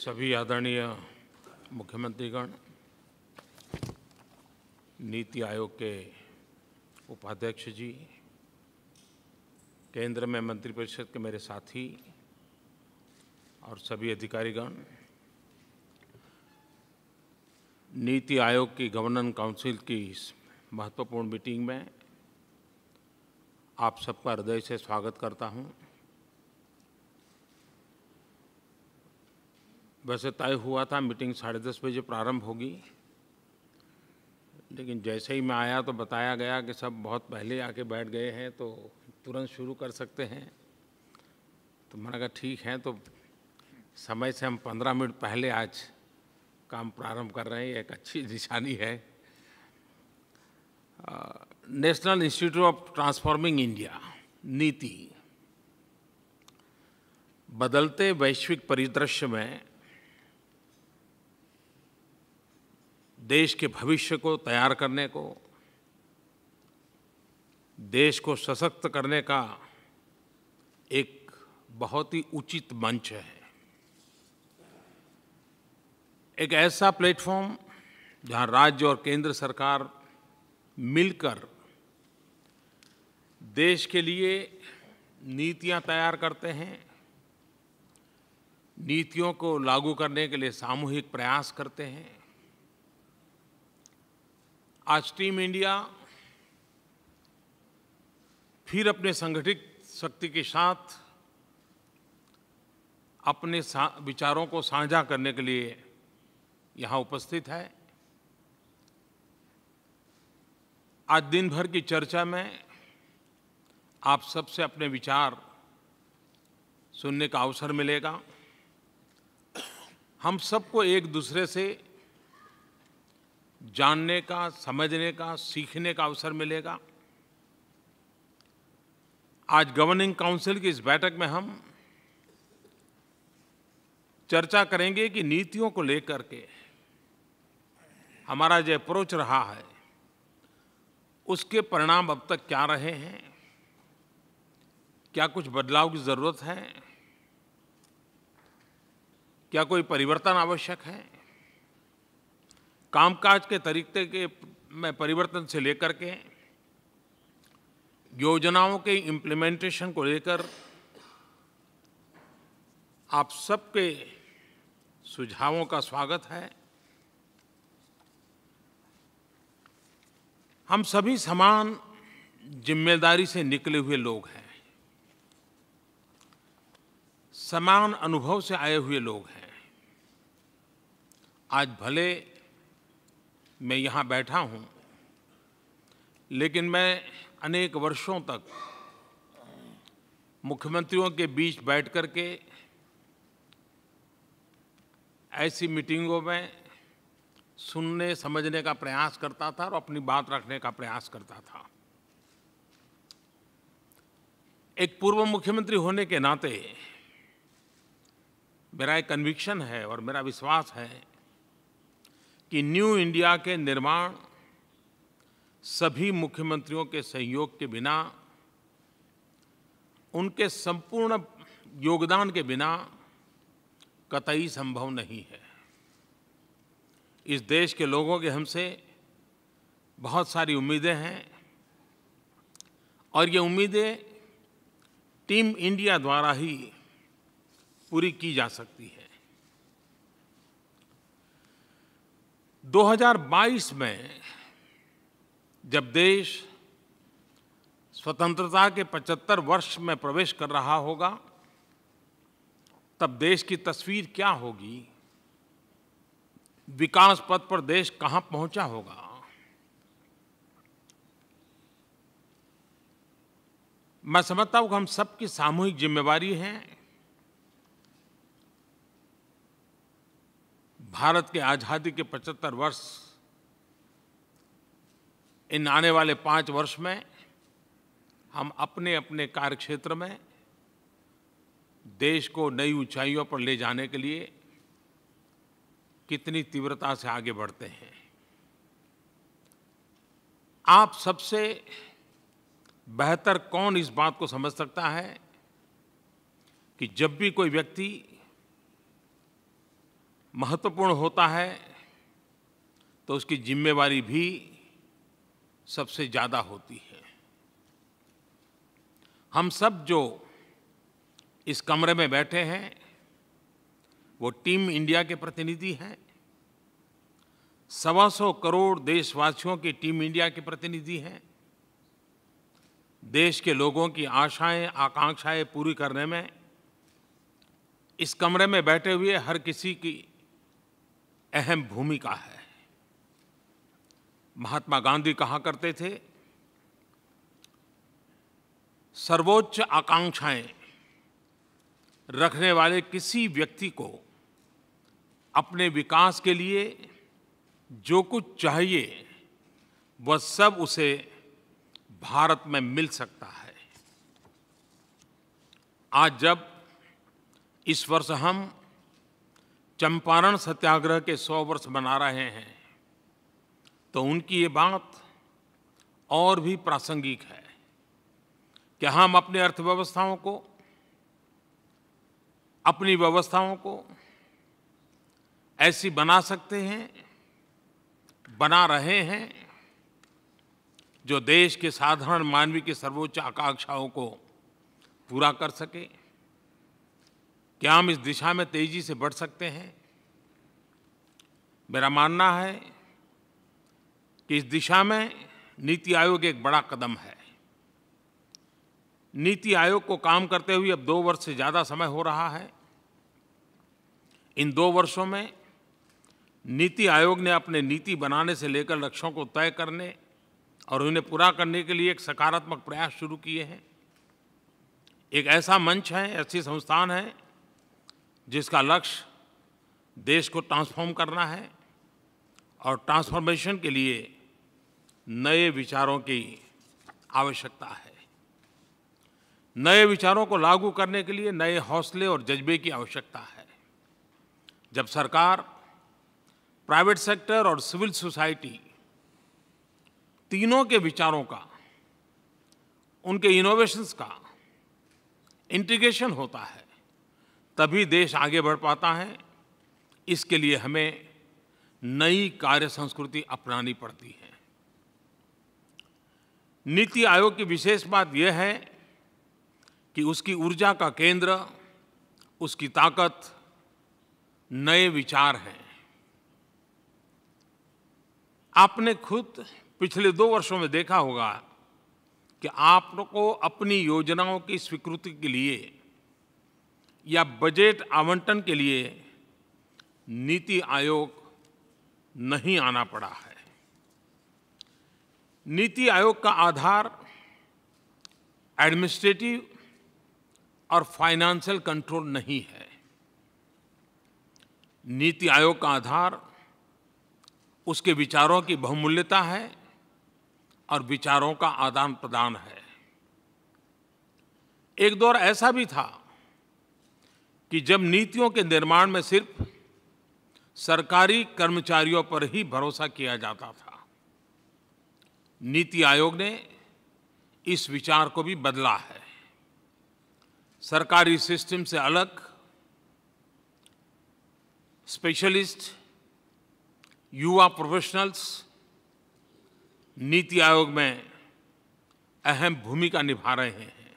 सभी आदरणीय मुख्यमंत्रीगण, नीति आयोग के उपाध्यक्ष जी, केंद्र में मंत्रिपरिषद के मेरे साथी और सभी अधिकारीगण, नीति आयोग की गवर्नेंस काउंसिल की इस महत्वपूर्ण मीटिंग में आप सबका हृदय से स्वागत करता हूं। वैसे तय हुआ था मीटिंग 10:30 बजे प्रारंभ होगी, लेकिन जैसे ही मैं आया तो बताया गया कि सब बहुत पहले आके बैठ गए हैं तो तुरंत शुरू कर सकते हैं। तो मैंने कहा ठीक है, तो समय से हम 15 मिनट पहले आज काम प्रारंभ कर रहे हैं, एक अच्छी निशानी है। National institute of transforming India नीति बदलते वैश्विक परिदृश्य में देश के भविष्य को तैयार करने को, देश को सशक्त करने का एक बहुत ही उचित मंच है। एक ऐसा प्लेटफॉर्म जहां राज्य और केंद्र सरकार मिलकर देश के लिए नीतियां तैयार करते हैं, नीतियों को लागू करने के लिए सामूहिक प्रयास करते हैं। आज टीम इंडिया फिर अपने संगठित शक्ति के साथ अपने विचारों को साझा करने के लिए यहाँ उपस्थित है। आज दिन भर की चर्चा में आप सबसे अपने विचार सुनने का अवसर मिलेगा। हम सबको एक दूसरे से जानने का, समझने का, सीखने का अवसर मिलेगा। आज गवर्निंग काउंसिल की इस बैठक में हम चर्चा करेंगे कि नीतियों को लेकर के हमारा जो अप्रोच रहा है उसके परिणाम अब तक क्या रहे हैं, क्या कुछ बदलाव की ज़रूरत है, क्या कोई परिवर्तन आवश्यक है। कामकाज के तरीके के में परिवर्तन से लेकर के योजनाओं के इम्प्लीमेंटेशन को लेकर आप सबके सुझावों का स्वागत है। हम सभी समान जिम्मेदारी से निकले हुए लोग हैं, समान अनुभव से आए हुए लोग हैं। आज भले मैं यहाँ बैठा हूँ, लेकिन मैं अनेक वर्षों तक मुख्यमंत्रियों के बीच बैठ कर के ऐसी मीटिंगों में सुनने समझने का प्रयास करता था और अपनी बात रखने का प्रयास करता था। एक पूर्व मुख्यमंत्री होने के नाते मेरा एक कन्विक्शन है और मेरा विश्वास है कि न्यू इंडिया के निर्माण सभी मुख्यमंत्रियों के सहयोग के बिना, उनके संपूर्ण योगदान के बिना कतई संभव नहीं है। इस देश के लोगों के हमसे बहुत सारी उम्मीदें हैं और ये उम्मीदें टीम इंडिया द्वारा ही पूरी की जा सकती है। 2022 में जब देश स्वतंत्रता के 75 वर्ष में प्रवेश कर रहा होगा, तब देश की तस्वीर क्या होगी, विकास पथ पर देश कहाँ पहुंचा होगा। मैं समझता हूँ कि हम सबकी सामूहिक जिम्मेवारी है भारत के आज़ादी के 75 वर्ष, इन आने वाले 5 वर्ष में हम अपने अपने कार्यक्षेत्र में देश को नई ऊंचाइयों पर ले जाने के लिए कितनी तीव्रता से आगे बढ़ते हैं। आप सबसे बेहतर कौन इस बात को समझ सकता है कि जब भी कोई व्यक्ति महत्वपूर्ण होता है तो उसकी जिम्मेवारी भी सबसे ज़्यादा होती है। हम सब जो इस कमरे में बैठे हैं वो टीम इंडिया के प्रतिनिधि हैं। 125 करोड़ देशवासियों की टीम इंडिया के प्रतिनिधि हैं। देश के लोगों की आशाएं आकांक्षाएं पूरी करने में इस कमरे में बैठे हुए हर किसी की अहम भूमिका है। महात्मा गांधी कहा करते थे, सर्वोच्च आकांक्षाएं रखने वाले किसी व्यक्ति को अपने विकास के लिए जो कुछ चाहिए वह सब उसे भारत में मिल सकता है। आज जब इस वर्ष हम चंपारण सत्याग्रह के 100 वर्ष मना रहे हैं तो उनकी ये बात और भी प्रासंगिक है कि हम अपनी अर्थव्यवस्थाओं को, अपनी व्यवस्थाओं को ऐसी बना सकते हैं, बना रहे हैं जो देश के साधारण मानवी की सर्वोच्च आकांक्षाओं को पूरा कर सके। क्या हम इस दिशा में तेजी से बढ़ सकते हैं? मेरा मानना है कि इस दिशा में नीति आयोग एक बड़ा कदम है। नीति आयोग को काम करते हुए अब 2 वर्ष से ज़्यादा समय हो रहा है। इन 2 वर्षों में नीति आयोग ने अपने नीति बनाने से लेकर लक्ष्यों को तय करने और उन्हें पूरा करने के लिए एक सकारात्मक प्रयास शुरू किए हैं। एक ऐसा मंच है, ऐसी संस्थान है जिसका लक्ष्य देश को ट्रांसफॉर्म करना है और ट्रांसफॉर्मेशन के लिए नए विचारों की आवश्यकता है। नए विचारों को लागू करने के लिए नए हौसले और जज्बे की आवश्यकता है। जब सरकार, प्राइवेट सेक्टर और सिविल सोसाइटी तीनों के विचारों का, उनके इनोवेशंस का इंटीग्रेशन होता है तभी देश आगे बढ़ पाता है। इसके लिए हमें नई कार्य संस्कृति अपनानी पड़ती है। नीति आयोग की विशेष बात यह है कि उसकी ऊर्जा का केंद्र, उसकी ताकत नए विचार हैं। आपने खुद पिछले 2 वर्षों में देखा होगा कि आपको अपनी योजनाओं की स्वीकृति के लिए या बजट आवंटन के लिए नीति आयोग नहीं आना पड़ा है। नीति आयोग का आधार एडमिनिस्ट्रेटिव और फाइनेंशियल कंट्रोल नहीं है। नीति आयोग का आधार उसके विचारों की बहुमूल्यता है और विचारों का आदान प्रदान है। एक दौर ऐसा भी था कि जब नीतियों के निर्माण में सिर्फ सरकारी कर्मचारियों पर ही भरोसा किया जाता था। नीति आयोग ने इस विचार को भी बदला है। सरकारी सिस्टम से अलग स्पेशलिस्ट, युवा प्रोफेशनल्स नीति आयोग में अहम भूमिका निभा रहे हैं।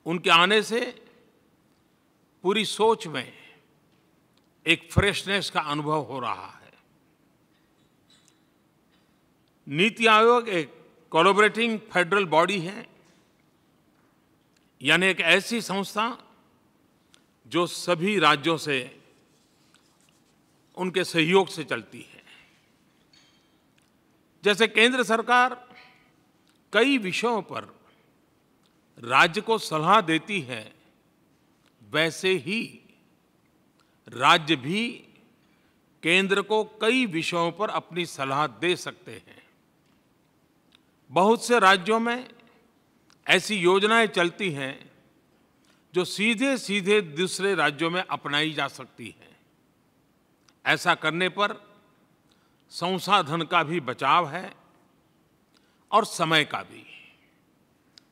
उनके आने से पूरी सोच में एक फ्रेशनेस का अनुभव हो रहा है। नीति आयोग एक कोलैबोरेटिंग फेडरल बॉडी है, यानी एक ऐसी संस्था जो सभी राज्यों से उनके सहयोग से चलती है। जैसे केंद्र सरकार कई विषयों पर राज्य को सलाह देती है, वैसे ही राज्य भी केंद्र को कई विषयों पर अपनी सलाह दे सकते हैं। बहुत से राज्यों में ऐसी योजनाएं चलती हैं जो सीधे सीधे दूसरे राज्यों में अपनाई जा सकती हैं। ऐसा करने पर संसाधन का भी बचाव है और समय का भी।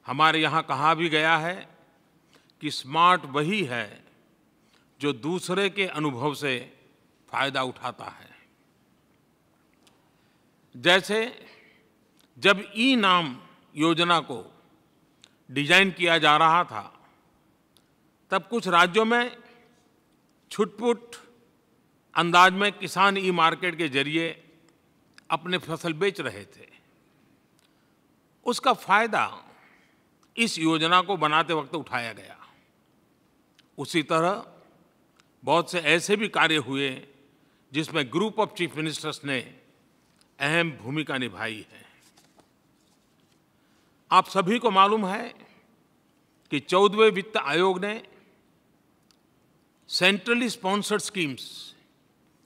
हमारे यहाँ कहा भी गया है कि स्मार्ट वही है जो दूसरे के अनुभव से फायदा उठाता है। जैसे जब ई-नाम योजना को डिजाइन किया जा रहा था, तब कुछ राज्यों में छुटपुट अंदाज में किसान ई-मार्केट के जरिए अपने फसल बेच रहे थे। उसका फायदा इस योजना को बनाते वक्त उठाया गया। उसी तरह बहुत से ऐसे भी कार्य हुए जिसमें ग्रुप ऑफ चीफ मिनिस्टर्स ने अहम भूमिका निभाई है। आप सभी को मालूम है कि 14वें वित्त आयोग ने सेंट्रली स्पॉन्सर्ड स्कीम्स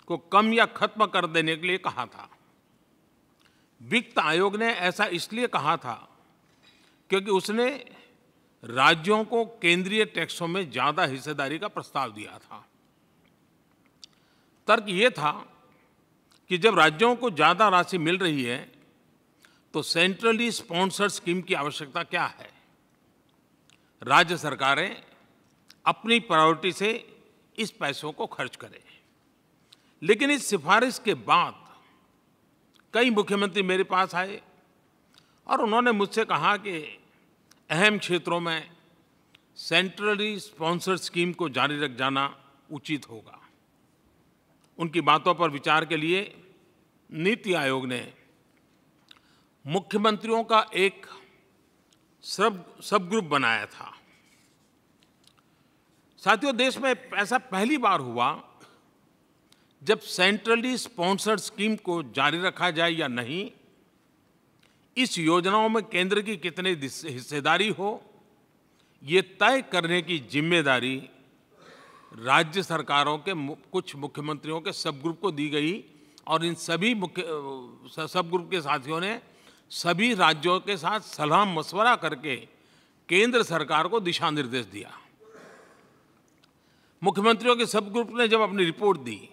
को कम या खत्म कर देने के लिए कहा था। वित्त आयोग ने ऐसा इसलिए कहा था क्योंकि उसने राज्यों को केंद्रीय टैक्सों में ज़्यादा हिस्सेदारी का प्रस्ताव दिया था। तर्क ये था कि जब राज्यों को ज़्यादा राशि मिल रही है तो सेंट्रली स्पॉन्सर्ड स्कीम की आवश्यकता क्या है। राज्य सरकारें अपनी प्रायोरिटी से इस पैसों को खर्च करें। लेकिन इस सिफारिश के बाद कई मुख्यमंत्री मेरे पास आए और उन्होंने मुझसे कहा कि अहम क्षेत्रों में सेंट्रली स्पॉन्सर्ड स्कीम को जारी रख जाना उचित होगा। उनकी बातों पर विचार के लिए नीति आयोग ने मुख्यमंत्रियों का एक सब ग्रुप बनाया था। साथियों, देश में ऐसा पहली बार हुआ जब सेंट्रली स्पॉन्सर्ड स्कीम को जारी रखा जाए या नहीं, इस योजनाओं में केंद्र की कितनी हिस्सेदारी हो, ये तय करने की जिम्मेदारी राज्य सरकारों के कुछ मुख्यमंत्रियों के सब ग्रुप को दी गई। और इन सभी सब ग्रुप के साथियों ने सभी राज्यों के साथ सलाह मशवरा करके केंद्र सरकार को दिशा निर्देश दिया। मुख्यमंत्रियों के सब ग्रुप ने जब अपनी रिपोर्ट दी,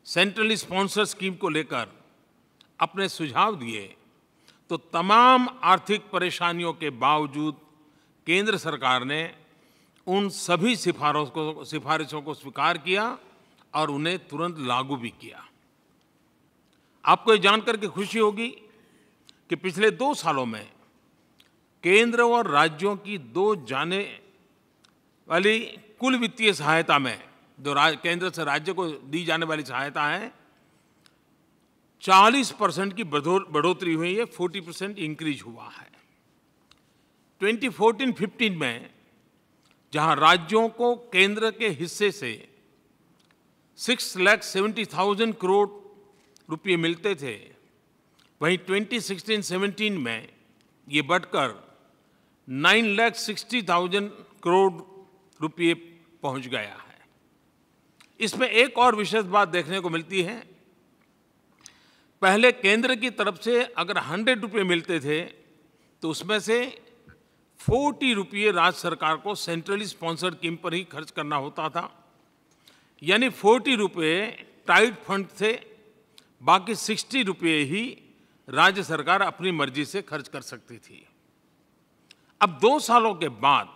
सेंट्रली स्पॉन्सर्ड स्कीम को लेकर अपने सुझाव दिए, तो तमाम आर्थिक परेशानियों के बावजूद केंद्र सरकार ने उन सभी सिफारिशों को स्वीकार किया और उन्हें तुरंत लागू भी किया। आपको ये जानकर के खुशी होगी कि पिछले 2 सालों में केंद्र और राज्यों की दो जाने वाली कुल वित्तीय सहायता में, जो केंद्र से राज्य को दी जाने वाली सहायता है, 40% की बढ़ोतरी हुई है, 40% इंक्रीज हुआ है। 2014-15 में जहां राज्यों को केंद्र के हिस्से से 6,70,000 करोड़ रुपये मिलते थे, वहीं 2016-17 में ये बढ़कर 9,60,000 करोड़ रुपये पहुंच गया है। इसमें एक और विशेष बात देखने को मिलती है। पहले केंद्र की तरफ से अगर 100 रुपये मिलते थे तो उसमें से 40 रुपये राज्य सरकार को सेंट्रली स्पॉन्सर्ड स्कीम पर ही खर्च करना होता था। यानी 40 रुपये टाइट फंड से, बाकी 60 रुपये ही राज्य सरकार अपनी मर्जी से खर्च कर सकती थी। अब 2 सालों के बाद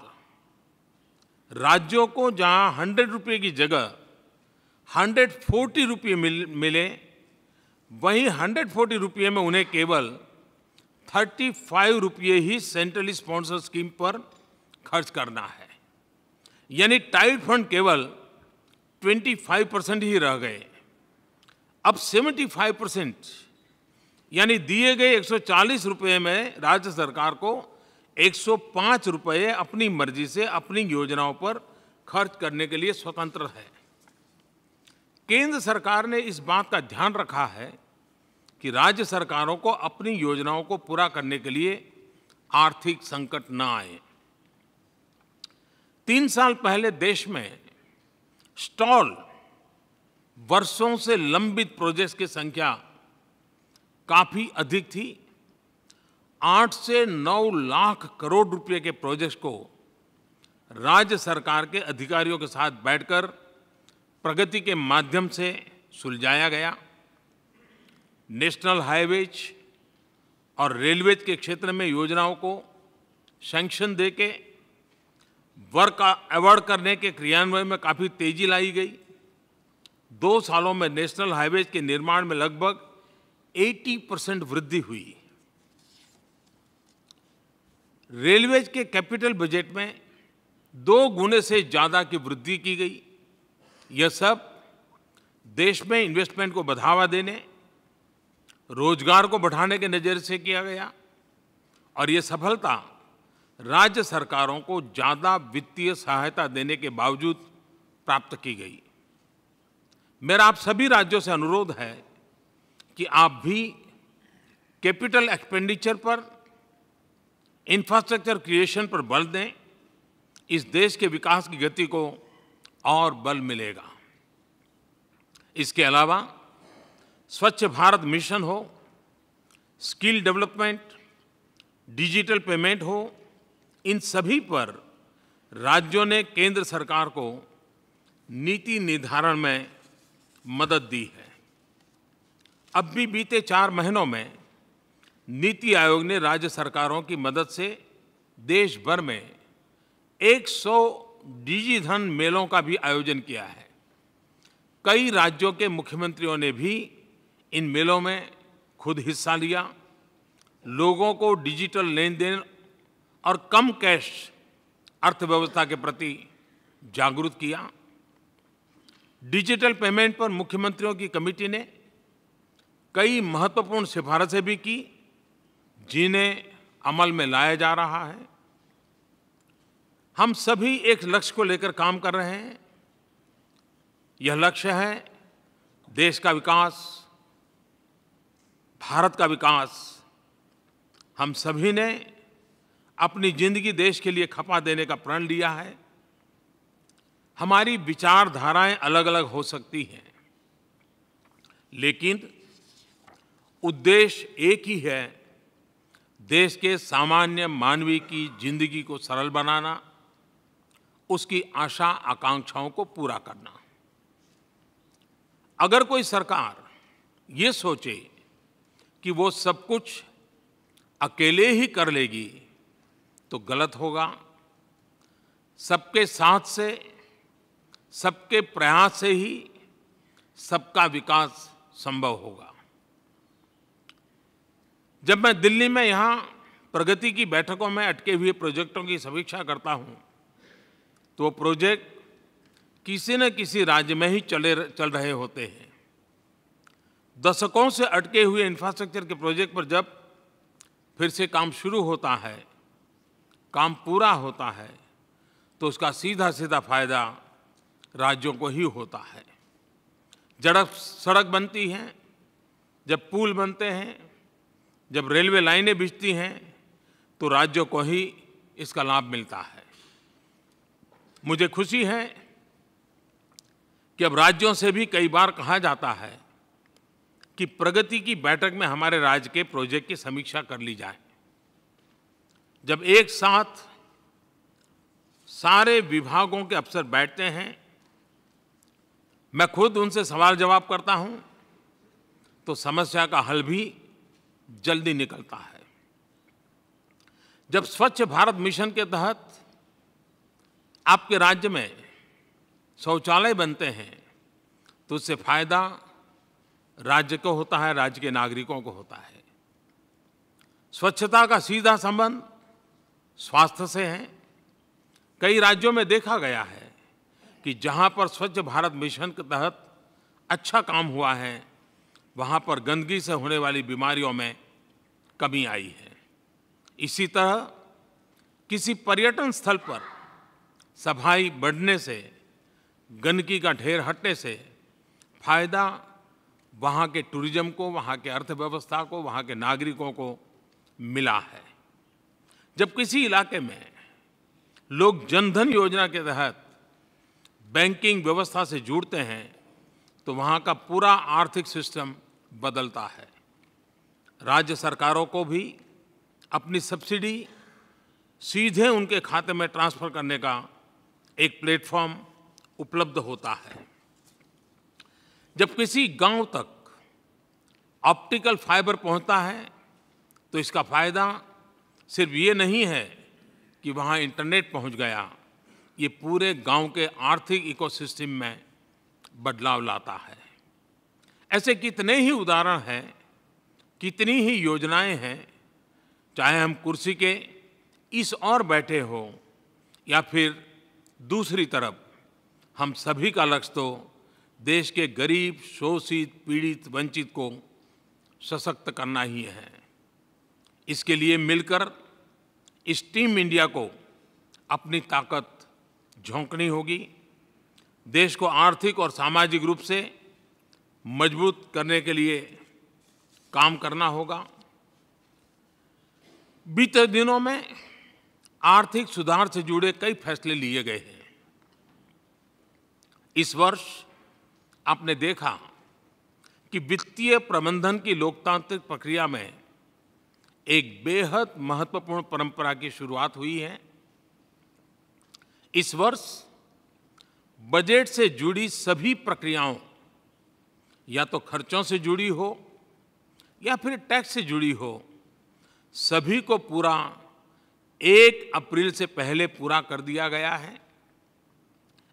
राज्यों को जहां 100 रुपये की जगह 140 रुपये मिले, वहीं 140 रुपये में उन्हें केवल 35 रुपये ही सेंट्रली स्पॉन्सर्ड स्कीम पर खर्च करना है। यानी टाइट फंड केवल 25% ही रह गए। अब 75% यानी दिए गए 140 रुपये में राज्य सरकार को 105 रुपये अपनी मर्जी से अपनी योजनाओं पर खर्च करने के लिए स्वतंत्र है। केंद्र सरकार ने इस बात का ध्यान रखा है कि राज्य सरकारों को अपनी योजनाओं को पूरा करने के लिए आर्थिक संकट न आए। 3 साल पहले देश में स्टॉल वर्षों से लंबित प्रोजेक्ट्स की संख्या काफी अधिक थी। 8 से 9 लाख करोड़ रुपए के प्रोजेक्ट्स को राज्य सरकार के अधिकारियों के साथ बैठकर प्रगति के माध्यम से सुलझाया गया। नेशनल हाईवेज और रेलवेज के क्षेत्र में योजनाओं को सैंक्शन देके वर्क अवार्ड करने के क्रियान्वयन में काफ़ी तेजी लाई गई। 2 सालों में नेशनल हाईवेज के निर्माण में लगभग 80% वृद्धि हुई। रेलवेज के कैपिटल बजट में 2 गुने से ज़्यादा की वृद्धि की गई। यह सब देश में इन्वेस्टमेंट को बढ़ावा देने, रोजगार को बढ़ाने के नज़रिए से किया गया और ये सफलता राज्य सरकारों को ज़्यादा वित्तीय सहायता देने के बावजूद प्राप्त की गई। मेरा आप सभी राज्यों से अनुरोध है कि आप भी कैपिटल एक्सपेंडिचर पर, इंफ्रास्ट्रक्चर क्रिएशन पर बल दें। इस देश के विकास की गति को और बल मिलेगा। इसके अलावा स्वच्छ भारत मिशन हो, स्किल डेवलपमेंट, डिजिटल पेमेंट हो, इन सभी पर राज्यों ने केंद्र सरकार को नीति निर्धारण में मदद दी है। अब भी बीते 4 महीनों में नीति आयोग ने राज्य सरकारों की मदद से देश भर में 100 डिजिधन मेलों का भी आयोजन किया है। कई राज्यों के मुख्यमंत्रियों ने भी इन मेलों में खुद हिस्सा लिया, लोगों को डिजिटल लेन-देन और कम कैश अर्थव्यवस्था के प्रति जागरूक किया। डिजिटल पेमेंट पर मुख्यमंत्रियों की कमेटी ने कई महत्वपूर्ण सिफारिशें भी की, जिन्हें अमल में लाया जा रहा है। हम सभी एक लक्ष्य को लेकर काम कर रहे हैं। यह लक्ष्य है देश का विकास, भारत का विकास। हम सभी ने अपनी जिंदगी देश के लिए खपा देने का प्रण लिया है। हमारी विचारधाराएं अलग-अलग हो सकती हैं, लेकिन उद्देश्य एक ही है, देश के सामान्य मानवी की जिंदगी को सरल बनाना, उसकी आशा आकांक्षाओं को पूरा करना। अगर कोई सरकार ये सोचे कि वो सब कुछ अकेले ही कर लेगी तो गलत होगा। सबके साथ से, सबके प्रयास से ही सबका विकास संभव होगा। जब मैं दिल्ली में यहाँ प्रगति की बैठकों में अटके हुए प्रोजेक्टों की समीक्षा करता हूँ, तो वो प्रोजेक्ट किसी न किसी राज्य में ही चल रहे होते हैं। दशकों से अटके हुए इंफ्रास्ट्रक्चर के प्रोजेक्ट पर जब फिर से काम शुरू होता है, काम पूरा होता है, तो उसका सीधा सीधा फायदा राज्यों को ही होता है। जब सड़क बनती हैं, जब पुल बनते हैं, जब रेलवे लाइनें बिछती हैं, तो राज्यों को ही इसका लाभ मिलता है। मुझे खुशी है कि अब राज्यों से भी कई बार कहा जाता है कि प्रगति की बैठक में हमारे राज्य के प्रोजेक्ट की समीक्षा कर ली जाए। जब एक साथ सारे विभागों के अफसर बैठते हैं, मैं खुद उनसे सवाल जवाब करता हूं, तो समस्या का हल भी जल्दी निकलता है। जब स्वच्छ भारत मिशन के तहत आपके राज्य में शौचालय बनते हैं, तो उससे फायदा राज्य को होता है, राज्य के नागरिकों को होता है। स्वच्छता का सीधा संबंध स्वास्थ्य से है। कई राज्यों में देखा गया है कि जहां पर स्वच्छ भारत मिशन के तहत अच्छा काम हुआ है, वहां पर गंदगी से होने वाली बीमारियों में कमी आई है। इसी तरह किसी पर्यटन स्थल पर सफाई बढ़ने से, गंदगी का ढेर हटने से फायदा वहाँ के टूरिज्म को, वहाँ के अर्थव्यवस्था को, वहाँ के नागरिकों को मिला है। जब किसी इलाके में लोग जनधन योजना के तहत बैंकिंग व्यवस्था से जुड़ते हैं, तो वहाँ का पूरा आर्थिक सिस्टम बदलता है। राज्य सरकारों को भी अपनी सब्सिडी सीधे उनके खाते में ट्रांसफ़र करने का एक प्लेटफॉर्म उपलब्ध होता है। जब किसी गांव तक ऑप्टिकल फाइबर पहुंचता है, तो इसका फ़ायदा सिर्फ ये नहीं है कि वहाँ इंटरनेट पहुंच गया, ये पूरे गांव के आर्थिक इकोसिस्टम में बदलाव लाता है। ऐसे कितने ही उदाहरण हैं, कितनी ही योजनाएं हैं, चाहे हम कुर्सी के इस ओर बैठे हो या फिर दूसरी तरफ, हम सभी का लक्ष्य तो देश के गरीब, शोषित, पीड़ित, वंचित को सशक्त करना ही है। इसके लिए मिलकर इस टीम इंडिया को अपनी ताकत झोंकनी होगी। देश को आर्थिक और सामाजिक रूप से मजबूत करने के लिए काम करना होगा। बीते दिनों में आर्थिक सुधार से जुड़े कई फैसले लिए गए हैं। इस वर्ष आपने देखा कि वित्तीय प्रबंधन की लोकतांत्रिक प्रक्रिया में एक बेहद महत्वपूर्ण परंपरा की शुरुआत हुई है। इस वर्ष बजट से जुड़ी सभी प्रक्रियाओं, या तो खर्चों से जुड़ी हो या फिर टैक्स से जुड़ी हो, सभी को पूरा 1 अप्रैल से पहले पूरा कर दिया गया है।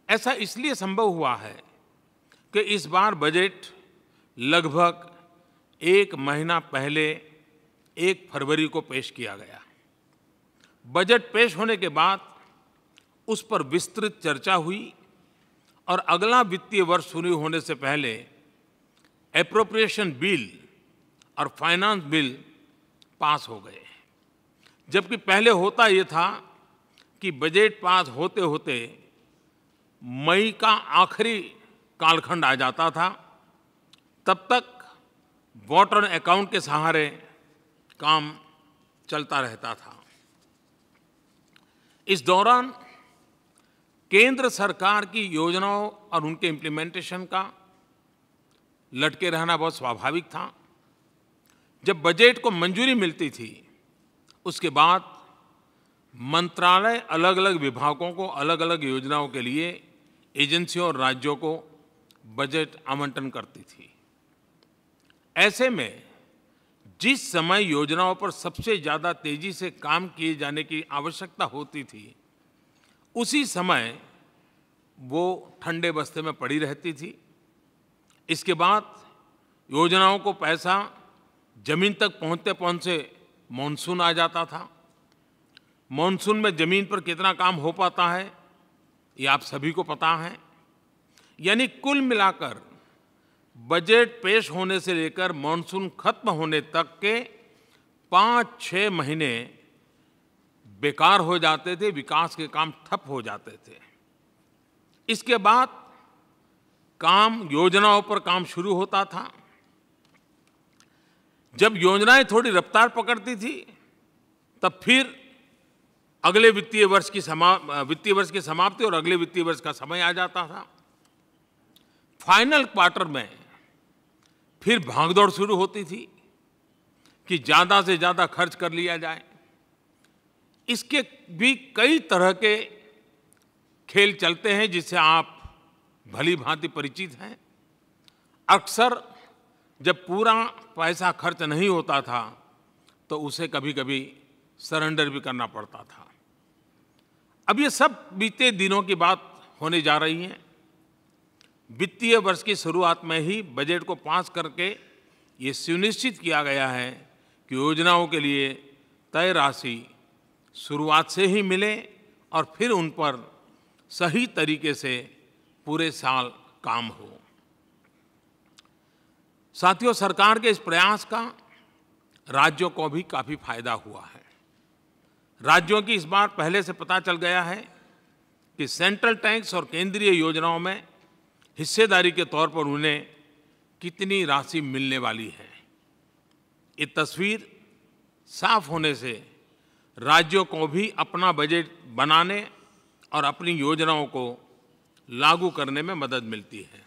ऐसा इसलिए संभव हुआ है कि इस बार बजट लगभग 1 महीना पहले 1 फरवरी को पेश किया गया। बजट पेश होने के बाद उस पर विस्तृत चर्चा हुई और अगला वित्तीय वर्ष शुरू होने से पहले एप्रोप्रिएशन बिल और फाइनेंस बिल पास हो गए। जबकि पहले होता ये था कि बजट पास होते होते मई का आखिरी कालखंड आ जाता था, तब तक वाटर अकाउंट के सहारे काम चलता रहता था। इस दौरान केंद्र सरकार की योजनाओं और उनके इम्प्लीमेंटेशन का लटके रहना बहुत स्वाभाविक था। जब बजट को मंजूरी मिलती थी, उसके बाद मंत्रालय अलग अलग विभागों को अलग अलग योजनाओं के लिए एजेंसियों और राज्यों को बजट आवंटन करती थी। ऐसे में जिस समय योजनाओं पर सबसे ज़्यादा तेजी से काम किए जाने की आवश्यकता होती थी, उसी समय वो ठंडे बस्ते में पड़ी रहती थी। इसके बाद योजनाओं को पैसा जमीन तक पहुंचते पहुंचते मानसून आ जाता था। मानसून में जमीन पर कितना काम हो पाता है, ये आप सभी को पता है। यानी कुल मिलाकर बजट पेश होने से लेकर मानसून खत्म होने तक के 5-6 महीने बेकार हो जाते थे, विकास के काम ठप हो जाते थे। इसके बाद योजनाओं पर काम शुरू होता था। जब योजनाएं थोड़ी रफ्तार पकड़ती थी, तब फिर अगले वित्तीय वर्ष की समाप्ति और अगले वित्तीय वर्ष का समय आ जाता था। फाइनल क्वार्टर में फिर भागदौड़ शुरू होती थी कि ज़्यादा से ज़्यादा खर्च कर लिया जाए। इसके भी कई तरह के खेल चलते हैं जिससे आप भली भांति परिचित हैं। अक्सर जब पूरा पैसा खर्च नहीं होता था तो उसे कभी-कभी सरेंडर भी करना पड़ता था। अब ये सब बीते दिनों की बात होने जा रही है। वित्तीय वर्ष की शुरुआत में ही बजट को पास करके ये सुनिश्चित किया गया है कि योजनाओं के लिए तय राशि शुरुआत से ही मिले और फिर उन पर सही तरीके से पूरे साल काम हो। साथियों, सरकार के इस प्रयास का राज्यों को भी काफ़ी फायदा हुआ है। राज्यों की इस बार पहले से पता चल गया है कि सेंट्रल टैक्स और केंद्रीय योजनाओं में हिस्सेदारी के तौर पर उन्हें कितनी राशि मिलने वाली है। ये तस्वीर साफ होने से राज्यों को भी अपना बजट बनाने और अपनी योजनाओं को लागू करने में मदद मिलती है।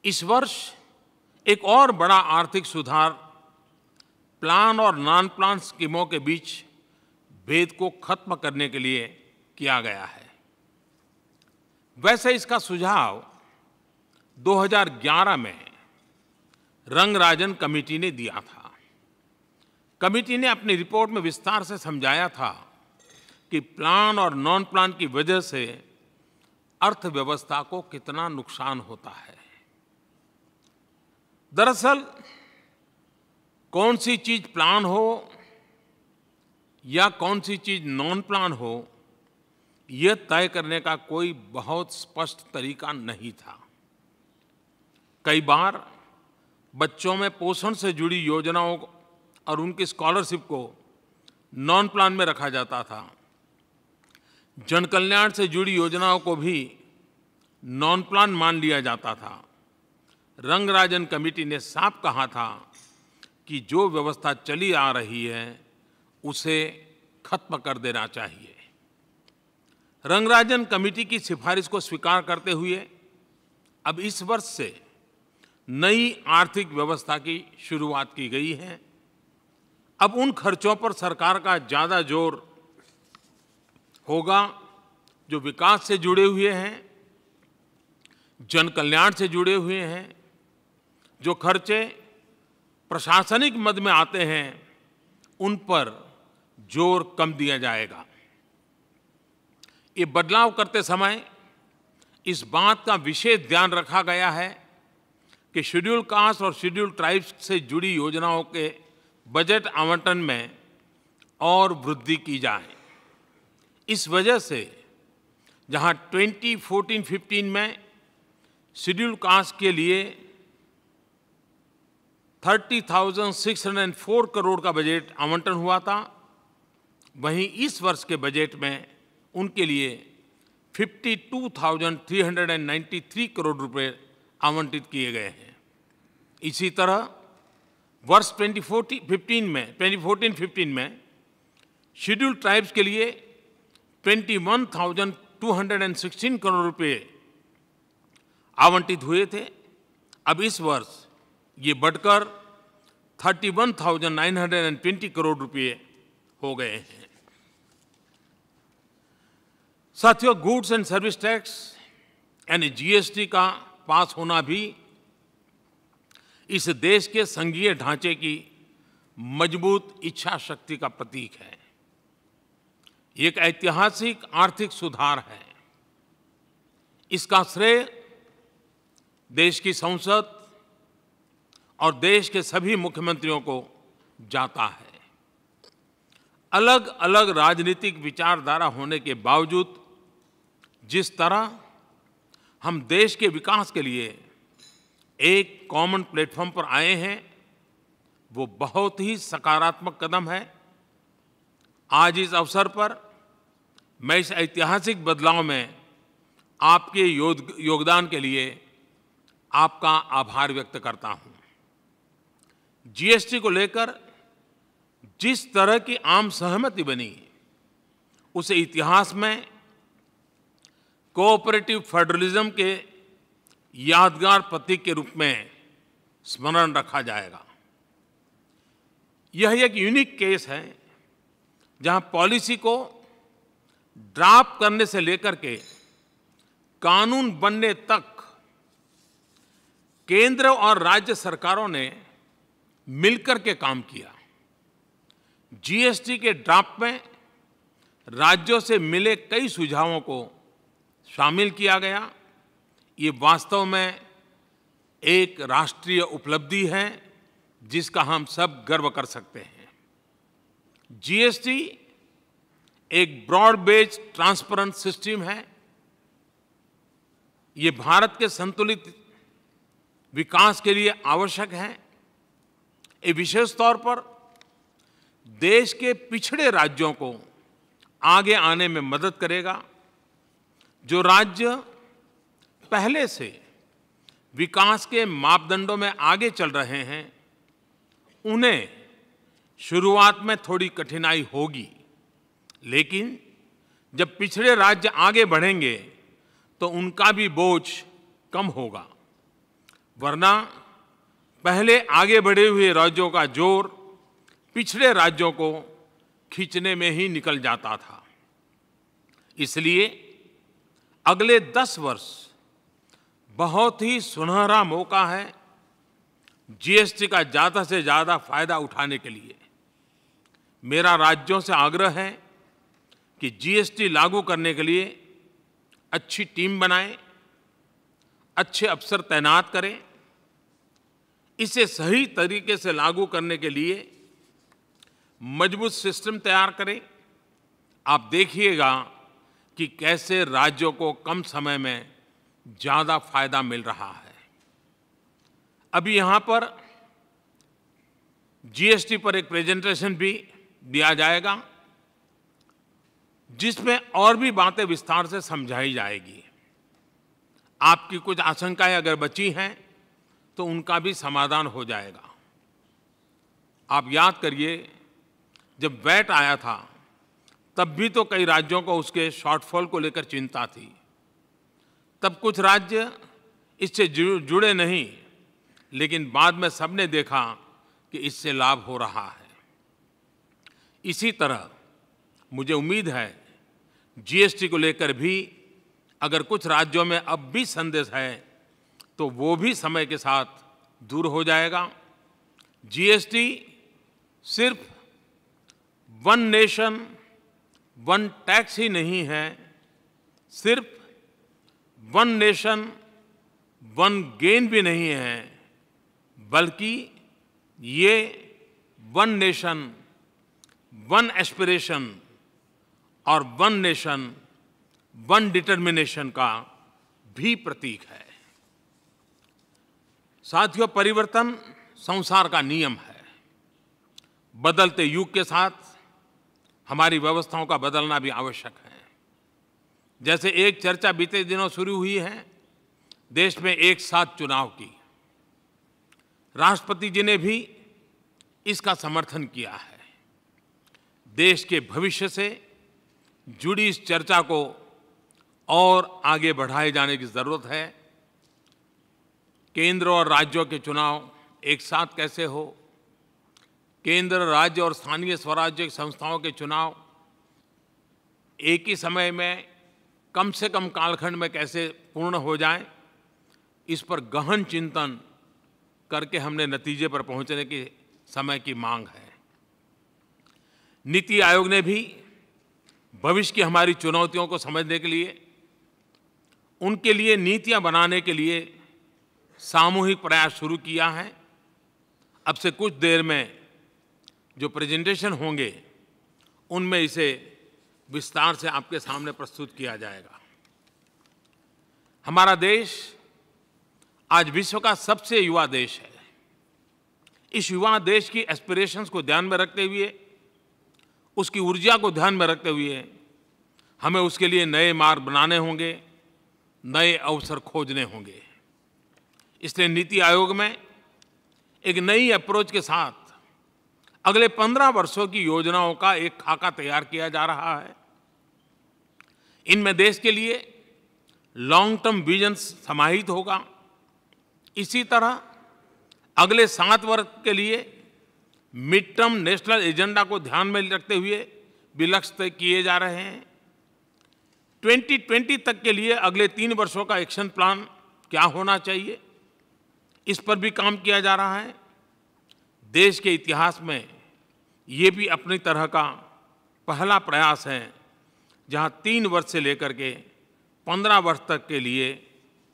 इस वर्ष एक और बड़ा आर्थिक सुधार प्लान और नॉन प्लान स्कीमों के बीच भेद को खत्म करने के लिए किया गया है। वैसे इसका सुझाव 2011 में रंगराजन कमेटी ने दिया था। कमेटी ने अपनी रिपोर्ट में विस्तार से समझाया था कि प्लान और नॉन प्लान की वजह से अर्थव्यवस्था को कितना नुकसान होता है। दरअसल कौन सी चीज प्लान हो या कौन सी चीज नॉन प्लान हो, यह तय करने का कोई बहुत स्पष्ट तरीका नहीं था। कई बार बच्चों में पोषण से जुड़ी योजनाओं और उनकी स्कॉलरशिप को नॉन प्लान में रखा जाता था। जन कल्याण से जुड़ी योजनाओं को भी नॉन प्लान मान लिया जाता था। रंगराजन कमेटी ने साफ कहा था कि जो व्यवस्था चली आ रही है उसे खत्म कर देना चाहिए। रंगराजन कमेटी की सिफारिश को स्वीकार करते हुए अब इस वर्ष से नई आर्थिक व्यवस्था की शुरुआत की गई है। अब उन खर्चों पर सरकार का ज़्यादा जोर होगा जो विकास से जुड़े हुए हैं, जन कल्याण से जुड़े हुए हैं। जो खर्चे प्रशासनिक मद में आते हैं उन पर जोर कम दिया जाएगा। ये बदलाव करते समय इस बात का विशेष ध्यान रखा गया है कि शेड्यूल कास्ट और शेड्यूल ट्राइब्स से जुड़ी योजनाओं के बजट आवंटन में और वृद्धि की जाए। इस वजह से जहां 2014-15 में शेड्यूल कास्ट के लिए 30,604 करोड़ का बजट आवंटन हुआ था, वहीं इस वर्ष के बजट में उनके लिए 52,393 करोड़ रुपए आवंटित किए गए हैं। इसी तरह वर्ष 2014-15 में शेड्यूल ट्राइब्स के लिए 21,216 करोड़ रुपए आवंटित हुए थे। अब इस वर्ष ये बढ़कर 31,920 करोड़ रुपए हो गए हैं। साथियों, गुड्स एंड सर्विस टैक्स यानी जीएसटी का पास होना भी इस देश के संघीय ढांचे की मजबूत इच्छा शक्ति का प्रतीक है। एक ऐतिहासिक आर्थिक सुधार है। इसका श्रेय देश की संसद और देश के सभी मुख्यमंत्रियों को जाता है। अलग अलग राजनीतिक विचारधारा होने के बावजूद जिस तरह हम देश के विकास के लिए एक कॉमन प्लेटफॉर्म पर आए हैं, वो बहुत ही सकारात्मक कदम है। आज इस अवसर पर मैं इस ऐतिहासिक बदलाव में आपके योगदान के लिए आपका आभार व्यक्त करता हूं। जीएसटी को लेकर जिस तरह की आम सहमति बनी, उसे इतिहास में कोऑपरेटिव फेडरलिज्म के यादगार प्रतीक के रूप में स्मरण रखा जाएगा। यह एक यूनिक केस है जहां पॉलिसी को ड्राफ्ट करने से लेकर के कानून बनने तक केंद्र और राज्य सरकारों ने मिलकर के काम किया। जीएसटी के ड्राफ्ट में राज्यों से मिले कई सुझावों को शामिल किया गया। ये वास्तव में एक राष्ट्रीय उपलब्धि है जिसका हम सब गर्व कर सकते हैं। जीएसटी एक ब्रॉड बेस्ड ट्रांसपेरेंट सिस्टम है। ये भारत के संतुलित विकास के लिए आवश्यक है। ये विशेष तौर पर देश के पिछड़े राज्यों को आगे आने में मदद करेगा। जो राज्य पहले से विकास के मापदंडों में आगे चल रहे हैं, उन्हें शुरुआत में थोड़ी कठिनाई होगी, लेकिन जब पिछड़े राज्य आगे बढ़ेंगे तो उनका भी बोझ कम होगा। वरना पहले आगे बढ़े हुए राज्यों का जोर पिछड़े राज्यों को खींचने में ही निकल जाता था। इसलिए अगले 10 वर्ष बहुत ही सुनहरा मौका है जीएसटी का ज़्यादा से ज़्यादा फायदा उठाने के लिए। मेरा राज्यों से आग्रह है कि जीएसटी लागू करने के लिए अच्छी टीम बनाएं, अच्छे अफसर तैनात करें। इसे सही तरीके से लागू करने के लिए मजबूत सिस्टम तैयार करें। आप देखिएगा कि कैसे राज्यों को कम समय में ज़्यादा फायदा मिल रहा है। अभी यहाँ पर जीएसटी पर एक प्रेजेंटेशन भी दिया जाएगा, जिसमें और भी बातें विस्तार से समझाई जाएगी। आपकी कुछ आशंकाएं अगर बची हैं तो उनका भी समाधान हो जाएगा। आप याद करिए, जब वैट आया था तब भी तो कई राज्यों को उसके शॉर्टफॉल को लेकर चिंता थी। तब कुछ राज्य इससे जुड़े नहीं, लेकिन बाद में सबने देखा कि इससे लाभ हो रहा है। इसी तरह मुझे उम्मीद है जीएसटी को लेकर भी अगर कुछ राज्यों में अब भी संदेह है तो वो भी समय के साथ दूर हो जाएगा। जीएसटी सिर्फ वन नेशन वन टैक्स ही नहीं है, सिर्फ वन नेशन वन गेन भी नहीं है, बल्कि ये वन नेशन वन एस्पिरेशन और वन नेशन वन डिटर्मिनेशन का भी प्रतीक है। साथियों, परिवर्तन संसार का नियम है। बदलते युग के साथ हमारी व्यवस्थाओं का बदलना भी आवश्यक है। जैसे एक चर्चा बीते दिनों शुरू हुई है देश में एक साथ चुनाव की। राष्ट्रपति जी ने भी इसका समर्थन किया है। देश के भविष्य से जुड़ी इस चर्चा को और आगे बढ़ाए जाने की ज़रूरत है। केंद्र और राज्यों के चुनाव एक साथ कैसे हो, केंद्र, राज्य और स्थानीय स्वराज्य संस्थाओं के चुनाव एक ही समय में कम से कम कालखंड में कैसे पूर्ण हो जाएं, इस पर गहन चिंतन करके हमने नतीजे पर पहुंचने की समय की मांग है। नीति आयोग ने भी भविष्य की हमारी चुनौतियों को समझने के लिए, उनके लिए नीतियां बनाने के लिए सामूहिक प्रयास शुरू किया है। अब से कुछ देर में जो प्रेजेंटेशन होंगे उनमें इसे विस्तार से आपके सामने प्रस्तुत किया जाएगा। हमारा देश आज विश्व का सबसे युवा देश है। इस युवा देश की एस्पिरेशंस को ध्यान में रखते हुए, उसकी ऊर्जा को ध्यान में रखते हुए हमें उसके लिए नए मार्ग बनाने होंगे, नए अवसर खोजने होंगे। इसलिए नीति आयोग में एक नई अप्रोच के साथ अगले 15 वर्षों की योजनाओं का एक खाका तैयार किया जा रहा है। इनमें देश के लिए लॉन्ग टर्म विजन समाहित होगा। इसी तरह अगले 7 वर्ष के लिए मिड टर्म नेशनल एजेंडा को ध्यान में रखते हुए भी लक्ष्य तय किए जा रहे हैं। 2020 तक के लिए अगले 3 वर्षों का एक्शन प्लान क्या होना चाहिए, इस पर भी काम किया जा रहा है। देश के इतिहास में ये भी अपनी तरह का पहला प्रयास है जहां 3 वर्ष से लेकर के 15 वर्ष तक के लिए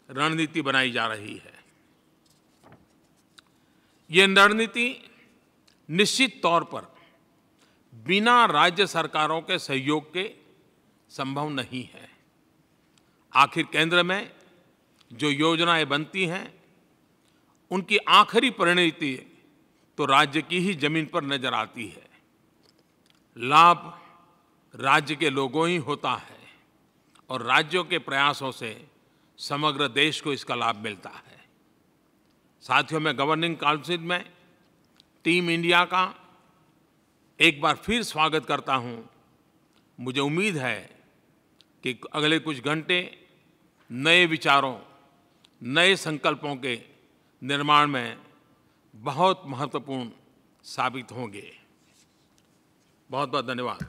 रणनीति बनाई जा रही है। ये रणनीति निश्चित तौर पर बिना राज्य सरकारों के सहयोग के संभव नहीं है। आखिर केंद्र में जो योजनाएं बनती हैं उनकी आखिरी परिणति तो राज्य की ही जमीन पर नजर आती है। लाभ राज्य के लोगों ही होता है और राज्यों के प्रयासों से समग्र देश को इसका लाभ मिलता है। साथियों, मैं गवर्निंग काउंसिल में टीम इंडिया का एक बार फिर स्वागत करता हूं। मुझे उम्मीद है कि अगले कुछ घंटे नए विचारों, नए संकल्पों के निर्माण में बहुत महत्वपूर्ण साबित होंगे। बहुत बहुत धन्यवाद।